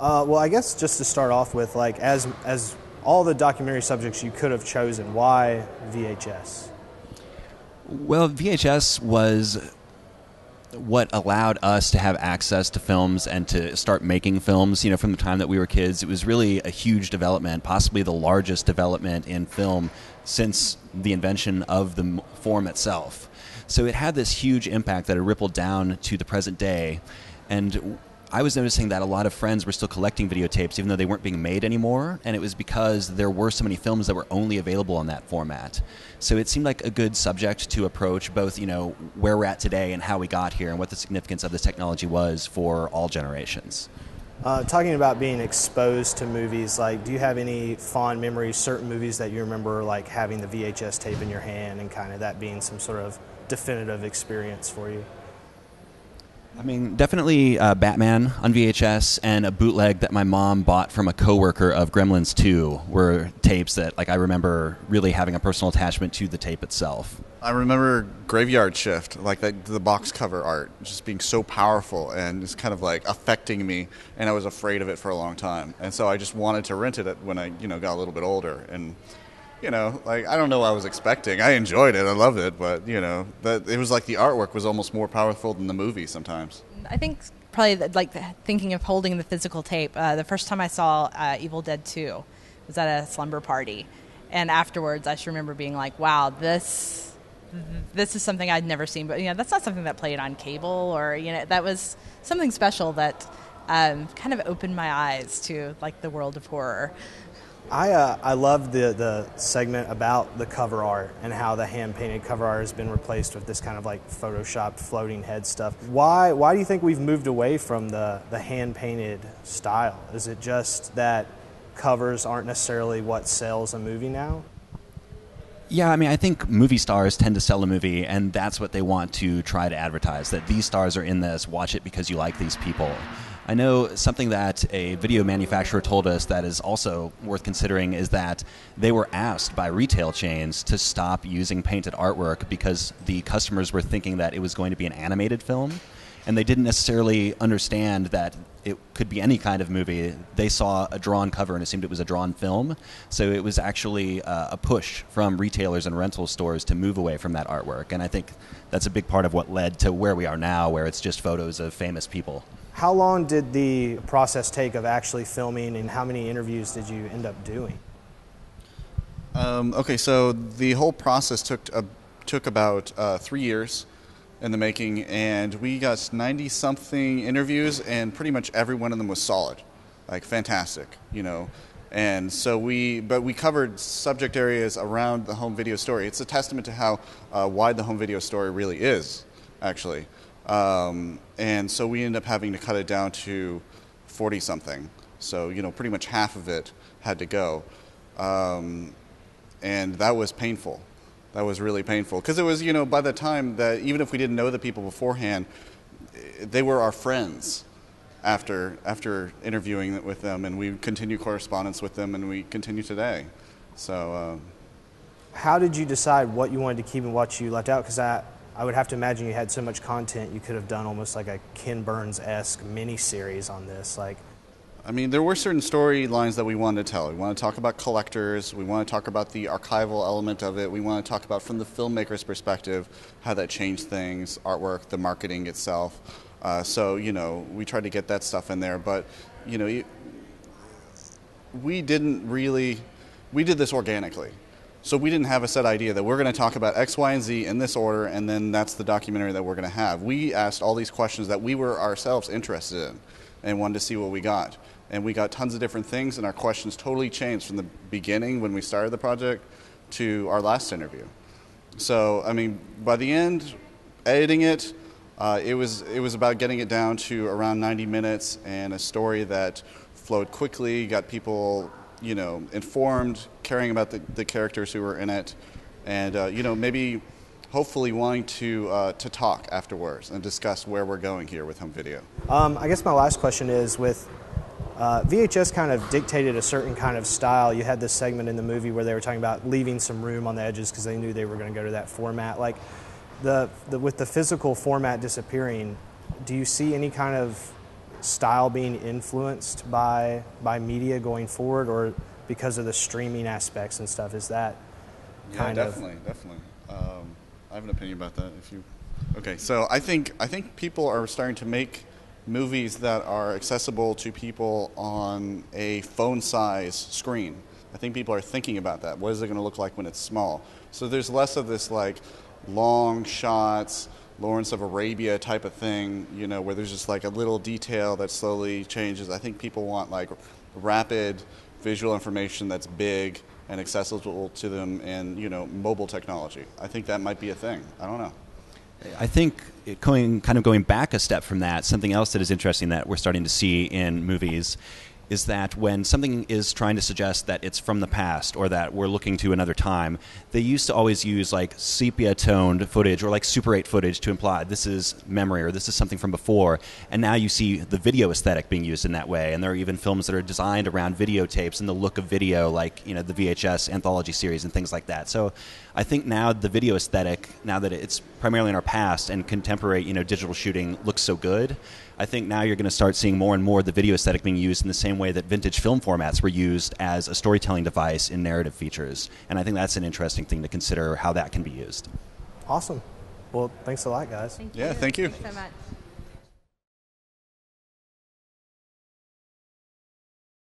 Well, I guess just to start off with, like, as all the documentary subjects you could have chosen, why VHS? Well, VHS was what allowed us to have access to films and to start making films, from the time that we were kids. It was really a huge development, possibly the largest development in film since the invention of the form itself. So it had this huge impact that it rippled down to the present day. And I was noticing that a lot of friends were still collecting videotapes even though they weren't being made anymore, and it was because there were so many films that were only available on that format. So it seemed like a good subject to approach, both where we're at today and how we got here and what the significance of this technology was for all generations. Talking about being exposed to movies, like, do you have any fond memories, certain movies that you remember, like having the VHS tape in your hand and kind of that being some sort of definitive experience for you? I mean, definitely Batman on VHS and a bootleg that my mom bought from a coworker of Gremlins 2 were tapes that, I remember really having a personal attachment to the tape itself. I remember Graveyard Shift, the box cover art, just being so powerful and just kind of affecting me, and I was afraid of it for a long time. And so I just wanted to rent it when I, got a little bit older. And I don't know what I was expecting. I enjoyed it. I loved it. But, it was like the artwork was almost more powerful than the movie sometimes. I think probably, thinking of holding the physical tape, the first time I saw Evil Dead 2 was at a slumber party. And afterwards, I just remember being like, wow, this is something I'd never seen. But, that's not something that played on cable or, that was something special that kind of opened my eyes to, the world of horror. I love the segment about the cover art and how the hand-painted cover art has been replaced with this kind of photoshopped floating head stuff. Why do you think we've moved away from the hand-painted style? Is it just that covers aren't necessarily what sells a movie now? Yeah, I mean, I think movie stars tend to sell a movie, and that's what they want to try to advertise, that these stars are in this, watch it because you like these people. I know something that a video manufacturer told us that is also worth considering is that they were asked by retail chains to stop using painted artwork because the customers were thinking that it was going to be an animated film, and they didn't necessarily understand that it could be any kind of movie. They saw a drawn cover and assumed it was a drawn film, so it was actually a push from retailers and rental stores to move away from that artwork, and I think that's a big part of what led to where we are now, where it's just photos of famous people. How long did the process take of actually filming, and how many interviews did you end up doing? Okay, so the whole process took about 3 years in the making, and we got 90-something interviews, and pretty much every one of them was solid, fantastic, And so we covered subject areas around the home video story. It's a testament to how wide the home video story really is, actually. And so we ended up having to cut it down to 40-something. So, pretty much half of it had to go. And that was painful. That was really painful. Because it was, by the time that, even if we didn't know the people beforehand, they were our friends after interviewing with them. And we continue correspondence with them, and we continue today. So, how did you decide what you wanted to keep and what you left out? Because I would have to imagine you had so much content, you could have done almost like a Ken Burns-esque mini-series on this. I mean, there were certain storylines that we wanted to tell. We want to talk about collectors. We want to talk about the archival element of it. We want to talk about, from the filmmaker's perspective, how that changed things, artwork, the marketing itself. So, we tried to get that stuff in there. But, we did this organically. So we didn't have a set idea that we're going to talk about X, Y, and Z in this order, and then that's the documentary that we're going to have. We asked all these questions that we were ourselves interested in and wanted to see what we got. And we got tons of different things, and our questions totally changed from the beginning when we started the project to our last interview. So, I mean, by the end, editing it, it was about getting it down to around 90 minutes and a story that flowed quickly, got people informed, caring about the characters who were in it, and maybe hopefully wanting to talk afterwards and discuss where we're going here with home video. I guess my last question is, with VHS kind of dictated a certain kind of style. You had this segment in the movie where they were talking about leaving some room on the edges because they knew they were going to go to that format. With the physical format disappearing, do you see any kind of style being influenced by media going forward, or because of the streaming aspects and stuff? Is that kind of... Definitely. I have an opinion about that. Okay, so I think people are starting to make movies that are accessible to people on a phone-size screen. I think people are thinking about that. What is it going to look like when it's small? So there's less of this like long shots, Lawrence of Arabia type of thing, where there's just like a little detail that slowly changes. I think people want like rapid visual information that's big and accessible to them, and mobile technology. I think that might be a thing. I don't know. I think going back a step from that, something else that is interesting that we're starting to see in movies is that when something is trying to suggest that it's from the past or that we're looking to another time, they used to always use like sepia-toned footage or like Super 8 footage to imply this is memory or this is something from before. And now you see the video aesthetic being used in that way. And there are even films that are designed around videotapes and the look of video, like the VHS anthology series and things like that. So I think now the video aesthetic, now that it's primarily in our past and contemporary digital shooting looks so good, I think now you're going to start seeing more and more the video aesthetic being used in the same way that vintage film formats were used as a storytelling device in narrative features. And I think that's an interesting thing to consider, how that can be used. Awesome. Well, thanks a lot, guys. Thank you. Thanks so much.